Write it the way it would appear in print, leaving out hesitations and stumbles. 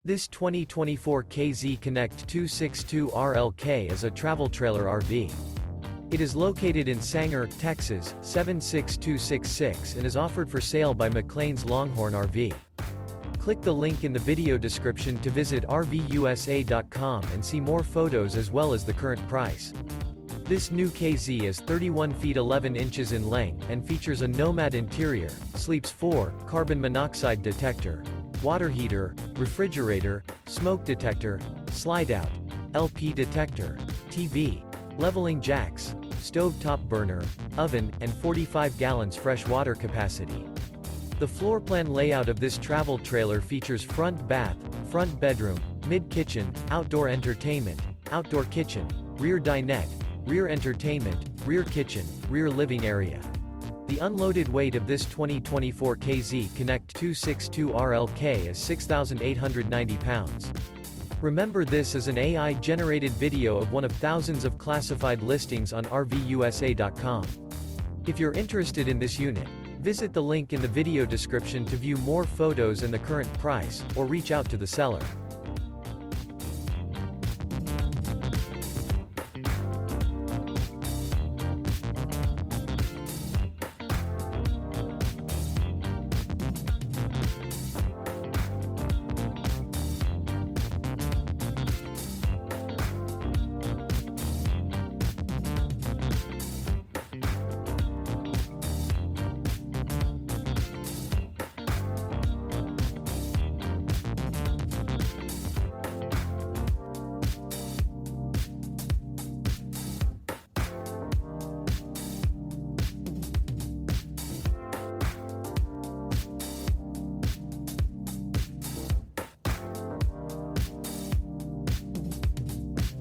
This 2024 KZ Connect 262 RLK is a travel trailer RV. It is located in Sanger, Texas, 76266 and is offered for sale by McClain's Longhorn RV. Click the link in the video description to visit RVUSA.com and see more photos as well as the current price. This new KZ is 31 feet 11 inches in length and features a Nomad interior, sleeps 4, carbon monoxide detector, water heater, refrigerator, smoke detector, slide-out, LP detector, TV, leveling jacks, stove-top burner, oven, and 45 gallons fresh water capacity. The floor plan layout of this travel trailer features front bath, front bedroom, mid-kitchen, outdoor entertainment, outdoor kitchen, rear dinette, rear entertainment, rear kitchen, rear living area. The unloaded weight of this 2024 KZ Connect 262 RLK is 6,890 pounds. Remember, this is an AI-generated video of one of thousands of classified listings on RVUSA.com. If you're interested in this unit, visit the link in the video description to view more photos and the current price, or reach out to the seller.